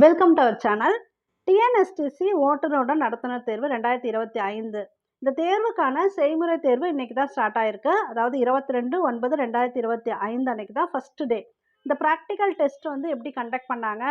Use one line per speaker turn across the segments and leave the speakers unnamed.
Welcome to our channel. TNSTC ஓட்டுநரோட நடத்துனர் தேர்வு 2025. இந்த தேர்வுக்கான செய்முறை தேர்வு இன்னைக்கு தான் ஸ்டார்ட் ஆயிருக்கு. அதாவது 22/9/2025 அன்னைக்கு தான் ஃபர்ஸ்ட் டே. இந்த ப்ராக்டிக்கல் டெஸ்ட் வந்து எப்படி கண்டக்ட் பண்ணாங்க,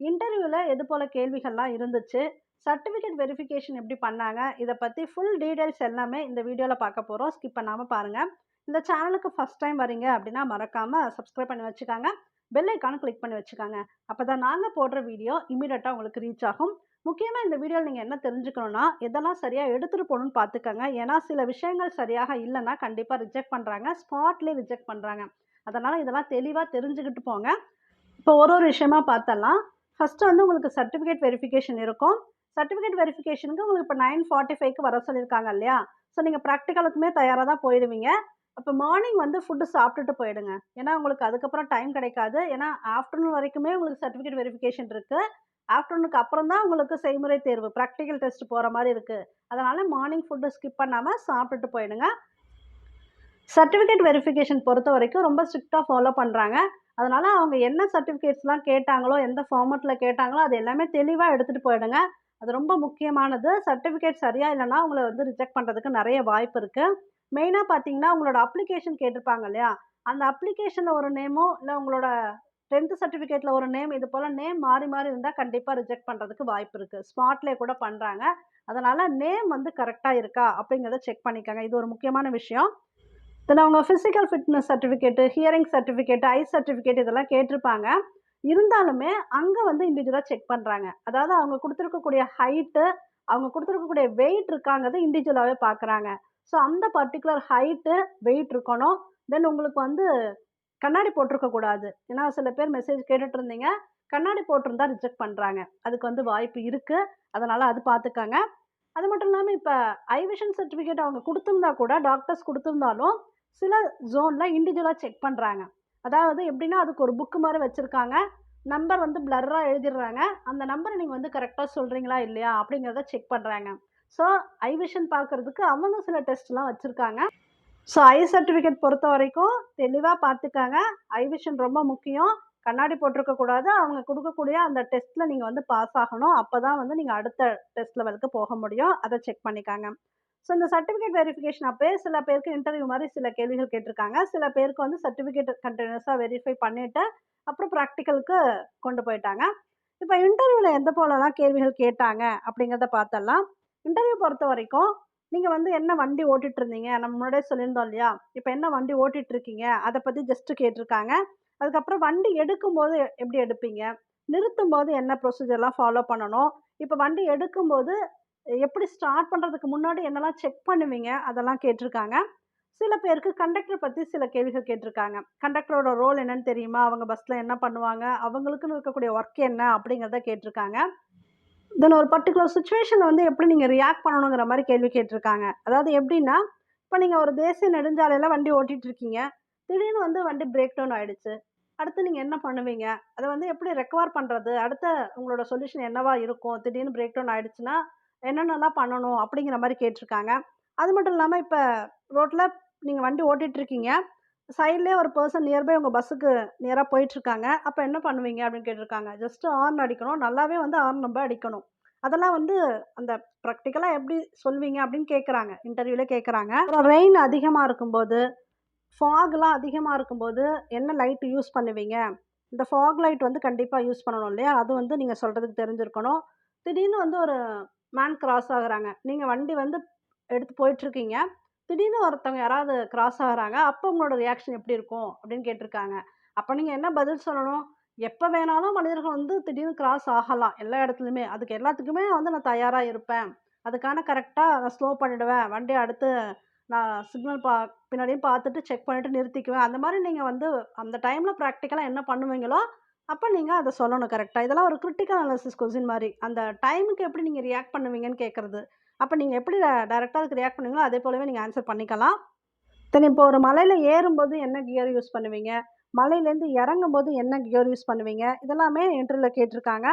இன்டர்வியூவில் எது போல கேள்விகள்லாம் இருந்துச்சு, சர்டிஃபிகேட் வெரிஃபிகேஷன் எப்படி பண்ணாங்க, இதை பற்றி ஃபுல் டீடைல்ஸ் எல்லாமே இந்த வீடியோவில் பார்க்க போகிறோம். ஸ்கிப் பண்ணாமல் பாருங்கள். இந்த சேனலுக்கு ஃபஸ்ட் டைம் வரீங்க அப்படின்னா மறக்காமல் சப்ஸ்கிரைப் பண்ணி வச்சுக்காங்க. பெல் ஐக்கானை கிளிக் பண்ணி வச்சுக்காங்க. அப்போ தான் நாங்கள் போடுற வீடியோ இமீடியட்டாக உங்களுக்கு ரீச் ஆகும். முக்கியமாக இந்த வீடியோவில் நீங்கள் என்ன தெரிஞ்சுக்கணும்னா, எதெல்லாம் சரியாக எடுத்துகிட்டு போகணும்னு பார்த்துக்கங்க. ஏன்னா சில விஷயங்கள் சரியாக இல்லைன்னா கண்டிப்பாக ரிஜெக்ட் பண்ணுறாங்க, ஸ்பாட்லேயே ரிஜெக்ட் பண்ணுறாங்க. அதனால் இதெல்லாம் தெளிவாக தெரிஞ்சுக்கிட்டு போங்க. இப்போ ஒரு ஒரு விஷயமா பார்த்தலாம். ஃபஸ்ட்டு வந்து உங்களுக்கு சர்டிஃபிகேட் வெரிஃபிகேஷன் இருக்கும். சர்டிஃபிகேட் வெரிஃபிகேஷனுக்கு உங்களுக்கு இப்போ 9:45க்கு வர சொல்லியிருக்காங்க இல்லையா? ஸோ நீங்கள் ப்ராக்டிக்கலுக்குமே தயாராக தான் போயிடுவீங்க. அப்போ மார்னிங் வந்து ஃபுட்டு சாப்பிட்டுட்டு போயிடுங்க. ஏன்னா உங்களுக்கு அதுக்கப்புறம் டைம் கிடைக்காது. ஏன்னா ஆஃப்டர்நூன் வரைக்குமே உங்களுக்கு சர்டிஃபிகேட் வெரிஃபிகேஷன் இருக்கு. ஆஃப்டர்நூனுக்கு அப்புறம் தான் உங்களுக்கு செய்முறை தேர்வு, ப்ராக்டிக்கல் டெஸ்ட் போகிற மாதிரி இருக்கு. அதனால மார்னிங் ஃபுட்டு ஸ்கிப் பண்ணாமல் சாப்பிட்டுட்டு போயிடுங்க. சர்டிஃபிகேட் வெரிஃபிகேஷன் பொறுத்த வரைக்கும் ரொம்ப ஸ்ட்ரிக்டாக ஃபாலோ பண்ணுறாங்க. அதனால அவங்க என்ன சர்டிஃபிகேட்ஸ்லாம் கேட்டாங்களோ, எந்த ஃபார்மேட்டில் கேட்டாங்களோ அது எல்லாமே தெளிவாக எடுத்துகிட்டு போயிடுங்க. அது ரொம்ப முக்கியமானது. சர்டிஃபிகேட் சரியா இல்லைன்னா உங்களை வந்து ரிஜெக்ட் பண்ணுறதுக்கு நிறைய வாய்ப்பு இருக்குது. மெயினாக பார்த்தீங்கன்னா உங்களோட அப்ளிகேஷன் கேட்டிருப்பாங்க இல்லையா? அந்த அப்ளிகேஷனில் ஒரு நேமோ இல்லை உங்களோட 10th சர்டிஃபிகேட்டில் ஒரு நேம், இது போல் நேம் மாறி மாறி இருந்தால் கண்டிப்பாக ரிஜெக்ட் பண்ணுறதுக்கு வாய்ப்பு இருக்குது. ஸ்பாட்லேயே கூட பண்ணுறாங்க. அதனால் நேம் வந்து கரெக்டாக இருக்கா அப்படிங்கிறத செக் பண்ணிக்கோங்க. இது ஒரு முக்கியமான விஷயம். இதில் அவங்க physical fitness certificate, hearing certificate, eye certificate இதெல்லாம் கேட்டிருப்பாங்க. இருந்தாலுமே அங்கே வந்து இண்டிவிஜுவலாக செக் பண்ணுறாங்க. அதாவது அவங்க கொடுத்துருக்கக்கூடிய ஹைட்டு, அவங்க கொடுத்துருக்கக்கூடிய வெயிட் இருக்காங்கிறத இண்டிவிஜுவலாகவே பார்க்குறாங்க. ஸோ அந்த பர்டிகுலர் ஹைட்டு, வெயிட் இருக்கணும். தென் உங்களுக்கு வந்து கண்ணாடி போட்டிருக்கக்கூடாது. ஏன்னா சில பேர் மெசேஜ் கேட்டுட்டு இருந்தீங்க. கண்ணாடி போட்டிருந்தா ரிஜெக்ட் பண்ணுறாங்க. அதுக்கு வந்து வாய்ப்பு இருக்குது. அதனால் அது பார்த்துக்கங்க. அது மட்டும் இல்லாமல் இப்போ ஐ விஷன் சர்டிஃபிகேட் அவங்க கொடுத்துருந்தா கூட, டாக்டர்ஸ் கொடுத்துருந்தாலும் சில ஜோன்ல இண்டிவிஜுவலா செக் பண்றாங்க. அதாவது எப்படின்னா, அதுக்கு ஒரு புக் மாரி வச்சிருக்காங்க. நம்பர் வந்து பிளர்ரா எழுதிடுறாங்க. அந்த நம்பர நீங்க வந்து கரெக்ட்டா சொல்றீங்களா, இல்லையா அப்படிங்கிறத செக் பண்றாங்க. ஸோ, ஐ விஷன் பார்க்கறதுக்கு அவங்க சில டெஸ்ட்லாம் வச்சிருக்காங்க. ஸோ, ஐ சர்டிஃபிகேட் பொறுத்தவரைக்கும் தெளிவா பார்த்துக்கங்க. ஐ விஷன் ரொம்ப முக்கியம். கண்ணாடி போட்டிருக்க கூடாது. அவங்க குடுக்கக்கூடிய அந்த டெஸ்ட்ல நீங்க வந்து பாஸ் ஆகணும். அப்பதான் வந்து நீங்க அடுத்த டெஸ்ட் லெவலுக்கு போக முடியும். அத செக் பண்ணிக்கங்க. ஸோ இந்த சர்டிஃபிகேட் வெரிஃபிகேஷன் அப்பயே சில பேருக்கு இன்டர்வியூ மாரி சில கேள்விகள் கேட்டிருக்காங்க. சில பேருக்கு வந்து சர்டிஃபிகேட் கன்டினியூஸா வெரிஃபை பண்ணிட்டு, அப்புறம் ப்ராக்டிகலுக்கு கொண்டு போயிட்டாங்க. இப்ப இன்டர்வியூல எந்த போலலாம் கேள்விகள் கேட்டாங்க அப்படிங்கிறத பார்த்தரலாம். இன்டர்வியூ பொறுத்தவரைக்கும், நீங்க வந்து என்ன வண்டி ஓட்டிட்டு இருந்தீங்க? நம்ம முன்னாடியே சொல்லியிருந்தோம் இல்லையா? இப்ப என்ன வண்டி ஓட்டிட்டு இருக்கீங்க? அத பத்தி ஜஸ்ட் கேட்டிருக்காங்க. அதுக்கப்புறம் வண்டி எடுக்கும்போது எப்படி எடுப்பீங்க? நிறுத்தும்போது என்ன ப்ரொசீஜர்லாம் ஃபாலோ பண்ணணும்? இப்ப வண்டி எடுக்கும்போது எப்படி ஸ்டார்ட் பண்றதுக்கு முன்னாடி என்னலாம் செக் பண்ணுவீங்க? அதெல்லாம் கேட்டிருக்காங்க. சில பேருக்கு கண்டக்டர் பத்தி சில கேள்விகள் கேட்டிருக்காங்க. கண்டக்டரோட ரோல் என்னன்னு தெரியுமா? அவங்க பஸ்ல என்ன பண்ணுவாங்க? அவங்களுக்குன்னு இருக்கக்கூடிய ஒர்க் என்ன? அப்படிங்கிறத கேட்டிருக்காங்க. தென் ஒரு பர்ட்டிகுலர் சிச்சுவேஷன்ல வந்து எப்படி நீங்க ரியாக்ட் பண்ணணுங்கிற மாரி கேள்வி கேட்டிருக்காங்க. அதாவது எப்படின்னா, இப்ப நீங்க ஒரு தேசிய நெடுஞ்சாலையில வண்டி ஓட்டிட்டு இருக்கீங்க. திடீர்னு வந்து வண்டி பிரேக் டவுன் ஆயிடுச்சு. அடுத்து நீங்க என்ன பண்ணுவீங்க? அத வந்து எப்படி ரெக்கவர் பண்றது? அடுத்த உங்களோட சொல்யூஷன் என்னவா இருக்கும்? திடீர்னு பிரேக் டவுன் ஆயிடுச்சுன்னா, என்னென்னலாம் பண்ணணும்? அப்படிங்கிற மாரி கேட்டிருக்காங்க. அது மட்டும் இல்லாம இப்ப ரோட்ல நீங்க வண்டி ஓட்டிட்டு இருக்கீங்க. சைட்லயே ஒரு பெர்சன் நியர்பை உங்க பஸ்ஸுக்கு நியரா போயிட்டுருக்காங்க. அப்ப என்ன பண்ணுவீங்க? அப்படின்னு கேட்டிருக்காங்க. ஜஸ்ட் ஹார்ன் அடிக்கணும். நல்லாவே வந்து ஹார்ன் நம்ம அடிக்கணும். அதெல்லாம் வந்து அந்த ப்ராக்டிகலா எப்படி சொல்வீங்க? அப்படின்னு கேட்கறாங்க. இன்டர்வியூல கேட்கறாங்க. அப்புறம் ரெயின் அதிகமா இருக்கும்போது, ஃபாக்லாம் அதிகமா இருக்கும்போது என்ன லைட் யூஸ் பண்ணுவீங்க? இந்த ஃபாக் லைட் வந்து கண்டிப்பா யூஸ் பண்ணணும் இல்லையா? அது வந்து நீங்க சொல்றதுக்கு தெரிஞ்சிருக்கணும். திடீர்னு வந்து ஒரு மேன் கிராஸ் ஆகுறாங்க. நீங்க வண்டி வந்து எடுத்து போயிட்டுருக்கீங்க. திடீர்னு ஒருத்தவங்க யாராவது கிராஸ் ஆகுறாங்க. அப்போ உங்களோட ரியாக்ஷன் எப்படி இருக்கும்? அப்படின்னு கேட்டிருக்காங்க. அப்ப நீங்க என்ன பதில் சொல்லணும்? எப்ப வேணாலும் மனிதர்கள் வந்து திடீர்னு கிராஸ் ஆகலாம். எல்லா இடத்துலயுமே. அதுக்கு எல்லாத்துக்குமே வந்து நான் தயாரா இருப்பேன். அதுக்கான கரெக்ட்டா நான் ஸ்லோ பண்ணிடுவேன். வண்டிய அடுத்து நான் சிக்னல் பின்னாடியும் பார்த்துட்டு செக் பண்ணிட்டு நிறுத்திக்குவேன். அந்த மாரி நீங்க வந்து அந்த டைம்ல பிராக்டிகலா என்ன பண்ணுவீங்களோ, அப்ப நீங்க அத சொல்லணும் கரெக்ட்டா. இதெல்லாம் ஒரு கிரிட்டிக்கல் அனாலிசிஸ் கொஸ்டின் மாரி. அந்த டைமுக்கு எப்படி நீங்க ரியாக்ட் பண்ணுவீங்கன்னு கேட்கறது. அப்ப நீங்க எப்படி டைரக்ட்டா அதுக்கு ரியாக்ட் பண்ணுவீங்களோ, அதே போலவே நீங்க ஆன்சர் பண்ணிக்கலாம். தென் இப்போ ஒரு மலையில ஏறும்போது என்ன கியர் யூஸ் பண்ணுவீங்க? மலையிலேருந்து இறங்கும்போது என்ன கியர் யூஸ் பண்ணுவீங்க? இதெல்லாமே இன்டர்வியூல கேட்டிருக்காங்க.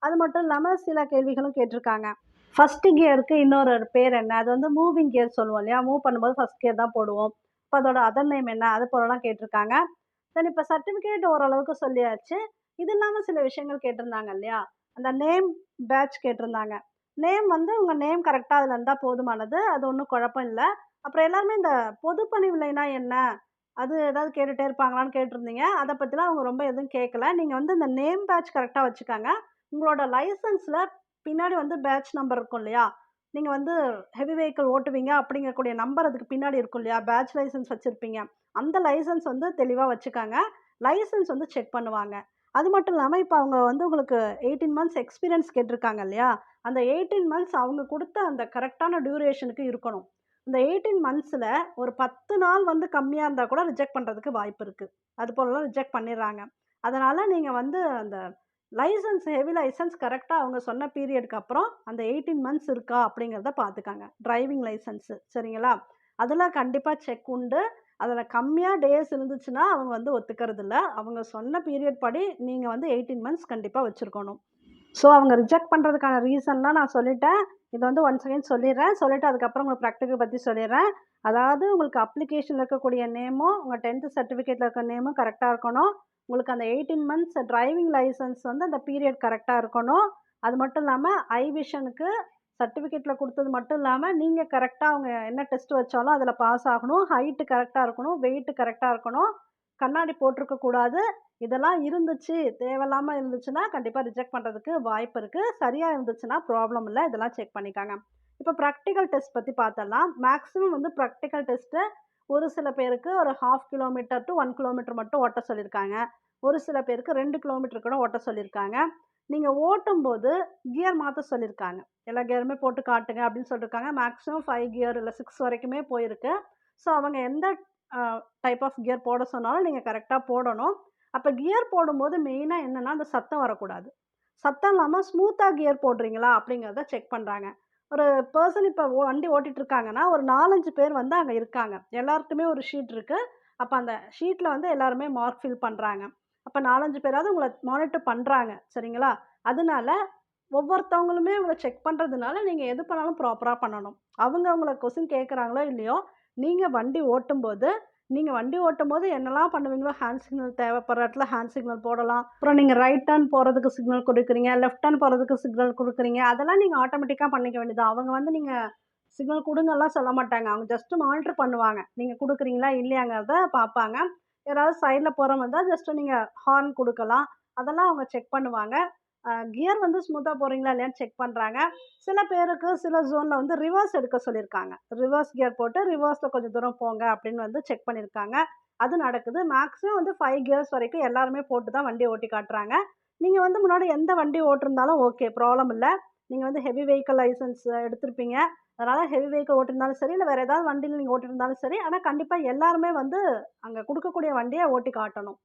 அது மட்டும் இல்லாம சில கேள்விகளும் கேட்டிருக்காங்க. ஃபர்ஸ்ட் கியருக்கு இன்னொரு பேர் என்ன? அது வந்து மூவிங் கியர் சொல்லுவோம் இல்லையா? மூவ் பண்ணும்போது ஃபர்ஸ்ட் கியர் தான் போடுவோம். இப்ப அதோட அதர் நேம் என்ன? அது போலலாம் கேட்டிருக்காங்க. தென் இப்ப சர்டிஃபிகேட் ஓரளவுக்கு சொல்லியாச்சு. இது இல்லாம சில விஷயங்கள் கேட்டிருந்தாங்க இல்லையா? அந்த நேம் பேட்ச் கேட்டிருந்தாங்க. நேம் வந்து உங்க நேம் கரெக்ட்டா அதில இருந்தா போதுமானது. அது ஒண்ணும் குழப்பம் இல்ல. அப்புறம் எல்லாருமே இந்த பொதுப்பணிவிலைனா என்ன? அது ஏதாவது கேட்டுட்டே இருப்பாங்களான்னு கேட்டிருந்தீங்க. அத பத்திலாம் அவங்க ரொம்ப எதுவும் கேட்கல. நீங்க வந்து இந்த நேம் பேட்ச் கரெக்ட்டா வச்சுக்கங்க. உங்களோட லைசென்ஸ்ல பின்னாடி வந்து பேட்ச் நம்பர் இருக்கும் இல்லையா? நீங்க வந்து ஹெவி வெஹிக்கிள் ஓட்டுவீங்க அப்படிங்கக்கூடிய நம்பர் அதுக்கு பின்னாடி இருக்கும் இல்லையா? பேட்ச் லைசென்ஸ் வச்சிருப்பீங்க. அந்த லைசென்ஸ் வந்து தெளிவா வச்சுக்கங்க. லைசென்ஸ் வந்து செக் பண்ணுவாங்க. அது மட்டும் இல்லாம, இப்ப அவங்க வந்து உங்களுக்கு 18 மந்த்ஸ் எக்ஸ்பீரியன்ஸ் கேட்டிருக்காங்க இல்லையா? அந்த 18 மந்த்ஸ் அவங்க குடுத்த அந்த கரெக்ட்டான டியூரேஷனுக்கு இருக்கணும். இந்த 18 மந்த்ஸ்ல ஒரு 10 நாள் வந்து கம்மியா இருந்தா கூட ரிஜெக்ட் பண்றதுக்கு வாய்ப்பு இருக்கு. அது போலலாம் ரிஜெக்ட் பண்ணிர்றாங்க. அதனால நீங்க வந்து அந்த லைசென்ஸ் ஹெவி லைசென்ஸ் கரெக்ட்டா அவங்க சொன்ன பீரியட்க்கு அப்புறம் அந்த 18 மந்த்ஸ் இருக்கா அப்படிங்கிறத பார்த்துக்கங்க. டிரைவிங் லைசென்ஸ் சரிங்களா? அதுல கண்டிப்பா செக் உண்டு. அதுல கம்மியா டேஸ் இருந்துச்சுன்னா, அவங்க வந்து ஒத்துக்கறதில்ல. அவங்க சொன்ன பீரியட் படி நீங்க வந்து 18 மந்த்ஸ் கண்டிப்பா வச்சிருக்கணும். ஸோ அவங்க ரிஜெக்ட் பண்றதுக்கான ரீசன்லாம் நான் சொல்லிட்டேன். இத வந்து ஒன்ஸ் அகைன் சொல்லிர்றேன். சொல்லிட்டு அதுக்கப்புறம் உங்களுக்கு பிராக்டிகல் பத்தி சொல்லிர்றேன். அதாவது உங்களுக்கு அப்ளிகேஷன்ல இருக்கக்கூடிய நேமும், உங்க 10த் சர்டிஃபிகேட்ல இருக்க நேமும் கரெக்ட்டா இருக்கணும். உங்களுக்கு அந்த 18 மந்த்ஸ் டிரைவிங் லைசென்ஸ் வந்து அந்த பீரியட் கரெக்ட்டா இருக்கணும். அது மட்டும் இல்லாம ஐ விஷனுக்கு சர்டிஃபிகேட்ல குடுத்தது மட்டும் இல்லாம, நீங்க கரெக்ட்டா அவங்க என்ன டெஸ்ட் வச்சாலும் அதுல பாஸ் ஆகணும். ஹைட் கரெக்ட்டா இருக்கணும். வெயிட் கரெக்ட்டா இருக்கணும். கண்ணாடி போட்டிருக்க கூடாது. இதெல்லாம் இருந்துச்சு, தேவையில்லாம இருந்துச்சுன்னா, கண்டிப்பா ரிஜெக்ட் பண்றதுக்கு வாய்ப்பு இருக்கு. சரியா இருந்துச்சுன்னா ப்ராப்ளம் இல்ல. இதெல்லாம் செக் பண்ணிக்கங்க. இப்ப பிராக்டிகல் டெஸ்ட் பத்தி பார்த்தரலாம். மேக்ஸிமம் வந்து பிராக்டிகல் டெஸ்ட்டு ஒரு சில பேருக்கு ஒரு 1/2 கிலோமீட்டர் டூ 1 கிலோமீட்டர் மட்டும் ஓட்ட சொல்லியிருக்காங்க. ஒரு சில பேருக்கு 2 கிலோமீட்டர் கூட ஓட்ட சொல்லியிருக்காங்க. நீங்க ஓட்டும்போது கியர் மாத்த சொல்லியிருக்காங்க. எல்லா கியருமே போட்டு காட்டுங்க அப்படின்னு சொல்லியிருக்காங்க. மேக்ஸிமம் 5 கியர் இல்ல 6 வரைக்குமே போயிருக்கு. ஸோ அவங்க எந்த அ டைப் ஆஃப் கியர் போட சொன்னாலும் நீங்க கரெக்ட்டா போடணும். அப்ப கியர் போடும்போது மெயினா என்னன்னா, அந்த சத்தம் வரக்கூடாது. சத்தம் இல்லாம ஸ்மூத்தா கியர் போடுறீங்களா? அப்படிங்கிறத செக் பண்றாங்க. ஒரு பெர்சன் இப்ப வண்டி ஓட்டிட்டு இருக்காங்கன்னா, ஒரு 4, 5 பேர் வந்து அங்க இருக்காங்க. எல்லார்ட்டயுமே ஒரு ஷீட் இருக்கு. அப்ப அந்த ஷீட்ல வந்து எல்லாருமே மார்க் ஃபில் பண்றாங்க. அப்ப 4, 5 பேராவது உங்கள மானிட்டர் பண்றாங்க. சரிங்களா? அதனால ஒவ்வொருத்தவங்களுமே உங்கள செக் பண்றதுனால, நீங்க எது பண்ணாலும் ப்ராப்பரா பண்ணணும். அவங்க உங்கள கொஸ்டின் கேட்கறாங்களோ, இல்லையோ, நீங்க வண்டி ஓட்டும்போது என்னலாம் பண்ணுவீங்களோ, ஹேண்ட் சிக்னல் தேவைப்படுற இடத்துல ஹேண்ட் சிக்னல் போடலாம். அப்புறம் நீங்க ரைட் டர்ன் போறதுக்கு சிக்னல் குடுக்குறீங்க, லெஃப்ட் டர்ன் போறதுக்கு சிக்னல் குடுக்குறீங்க. அதெல்லாம் நீங்க ஆட்டோமேட்டிக்கா பண்ணிக்க வேண்டியது தான். அவங்க வந்து நீங்க சிக்னல் குடுங்கலாம் சொல்ல மாட்டாங்க. அவங்க ஜஸ்ட் மானிட்டர் பண்ணுவாங்க. நீங்க குடுக்குறீங்களா, இல்லையாங்கிறத பார்ப்பாங்க. யாராவது சைட்ல போறவங்க வந்தா ஜஸ்ட் நீங்க ஹார்ன் குடுக்கலாம். அதெல்லாம் அவங்க செக் பண்ணுவாங்க. கியர் வந்து ஸ்மூத்தா போடுறீங்களா இல்லையான்னு செக் பண்றாங்க. சில பேருக்கு சில ஜோன்ல வந்து ரிவர்ஸ் எடுக்க சொல்லியிருக்காங்க. ரிவர்ஸ் கியர் போட்டு ரிவர்ஸ்ல கொஞ்சம் தூரம் போங்க அப்படின்னு வந்து செக் பண்ணியிருக்காங்க. அது நடக்குது. மேக்ஸிமம் வந்து 5 கியர்ஸ் வரைக்கும் எல்லாருமே போட்டு தான் வண்டி ஓட்டி காட்டுறாங்க. நீங்க வந்து முன்னாடி எந்த வண்டி ஓட்டிருந்தாலும் ஓகே. ப்ராப்ளம் இல்ல. நீங்க வந்து ஹெவி வெஹிக்கிள் லைசென்ஸ் எடுத்திருப்பீங்க. அதனால ஹெவி வெஹிக்கிள் ஓட்டியிருந்தாலும் சரி, இல்ல வேற ஏதாவது வண்டியில நீங்க ஓட்டியிருந்தாலும் சரி, ஆனா கண்டிப்பா எல்லாருமே வந்து அங்க குடுக்கக்கூடிய வண்டிய ஓட்டி காட்டணும்.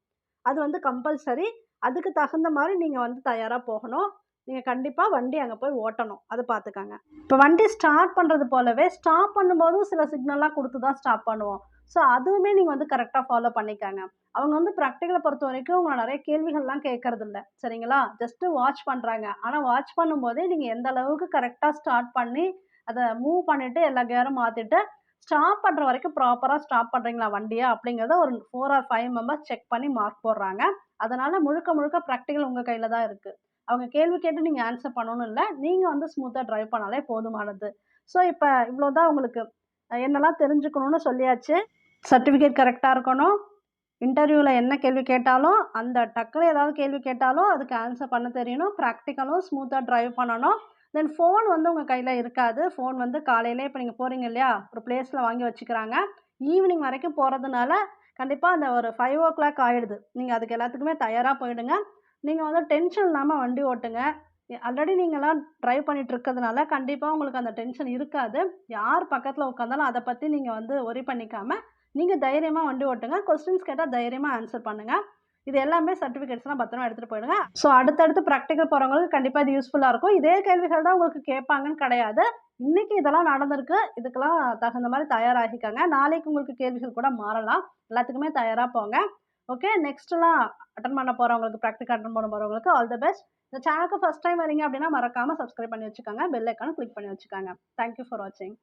அது வந்து கம்பல்சரி. அதுக்கு தகுந்த மாரி நீங்க வந்து தயாரா போகணும். நீங்க கண்டிப்பா வண்டி அங்க போய் ஓட்டணும். அத பார்த்துக்கங்க. இப்ப வண்டி ஸ்டார்ட் பண்றது போலவே, ஸ்டாப் பண்ணும்போதும் சில சிக்னல்லாம் குடுத்து தான் ஸ்டாப் பண்ணுவோம். ஸோ அதுவுமே நீங்க வந்து கரெக்ட்டா ஃபாலோ பண்ணிக்கங்க. அவங்க வந்து பிராக்டிகல பொறுத்தவரைக்கும் உங்கள நெறைய கேள்விகள்லாம் கேட்கறதில்ல. சரிங்களா? ஜஸ்ட் வாட்ச் பண்றாங்க. ஆனா வாட்ச் பண்ணும்போதே நீங்க எந்த அளவுக்கு கரெக்ட்டா ஸ்டார்ட் பண்ணி, அத மூவ் பண்ணிட்டு எல்லா கியரும் மாத்திட்டு, ஸ்டாப் பண்ற வரைக்கும் ப்ராப்பரா ஸ்டாப் பண்றீங்களா வண்டிய? அப்படிங்கிறத ஒரு 4 ஆர் 5 மெம்பர்ஸ் செக் பண்ணி மார்க் போடுறாங்க. அதனால முழுக்க முழுக்க பிராக்டிகல் உங்க கையில தான் இருக்கு. அவங்க கேள்வி கேட்டு நீங்க ஆன்ஸர் பண்ணணும்னு இல்ல. நீங்க வந்து ஸ்மூத்தா டிரைவ் பண்ணாலே போதுமானது. ஸோ இப்ப இவ்ளோ தான் உங்களுக்கு என்னலாம் தெரிஞ்சுக்கணும்னு சொல்லியாச்சு. சர்டிஃபிகேட் கரெக்ட்டா இருக்கணும். இன்டர்வியூல என்ன கேள்வி கேட்டாலும், அந்த டக்குனு ஏதாவது கேள்வி கேட்டாலும், அதுக்கு ஆன்ஸர் பண்ண தெரியணும். பிராக்டிகலும் ஸ்மூத்தா டிரைவ் பண்ணணும். தென் ஃபோன் வந்து உங்க கையில இருக்காது. ஃபோன் வந்து காலையிலே இப்ப நீங்க போறீங்க இல்லையா? ஒரு பிளேஸ்ல வாங்கி வச்சுக்கிறாங்க. ஈவினிங் வரைக்கும் போறதுனால, கண்டிப்பா அந்த ஒரு 5:00 ஆயிடுது. நீங்க அதுக்கு எல்லாத்துக்குமே தயாரா போயிடுங்க. நீங்க வந்து டென்ஷன் இல்லாம வண்டி ஓட்டுங்க. ஆல்ரெடி நீங்கலாம் டிரைவ் பண்ணிட்டு இருக்கிறதுனால, கண்டிப்பா உங்களுக்கு அந்த டென்ஷன் இருக்காது. யார் பக்கத்துல உட்கார்ந்தாலும் அத பத்தி நீங்க வந்து வொரி பண்ணிக்காம, நீங்க தைரியமா வண்டி ஓட்டுங்க. கொஸ்டின்ஸ் கேட்டா தைரியமா ஆன்ஸர் பண்ணுங்க. இது எல்லாமே சர்டிஃபிகேட்ஸ்லாம் பத்திரமா எடுத்துட்டு போயிடுங்க. ஸோ அடுத்தடுத்து பிராக்டிகல் போறவங்களுக்கு கண்டிப்பா இது யூஸ்ஃபுல்லா இருக்கும். இதே கேள்விகள் தான் உங்களுக்கு கேட்பாங்கன்னு கிடையாது. இன்னைக்கு இதெல்லாம் நடந்திருக்கு. இதுக்கெல்லாம் தகுந்த மாரி தயாராகிக்கங்க. நாளைக்கு உங்களுக்கு கேள்விகள் கூட மாறலாம். எல்லாத்துக்குமே தயாரா போங்க. ஓகே. நெக்ஸ்ட்லாம் அட்டெண்ட் பண்ண போறவங்களுக்கு, பிராக்டிகல் அட்டெண்ட் பண்ண போறவங்களுக்கு ஆல் தி பெஸ்ட். இந்த சேனலுக்கு ஃபர்ஸ்ட் டைம் வரீங்க அப்படின்னா மறக்காம சப்ஸ்கிரைப் பண்ணி வச்சுக்கோங்க. பெல் ஐகான கிளிக் பண்ணி வச்சுக்கோங்க. தேங்க் யூ ஃபார் வாட்சிங்.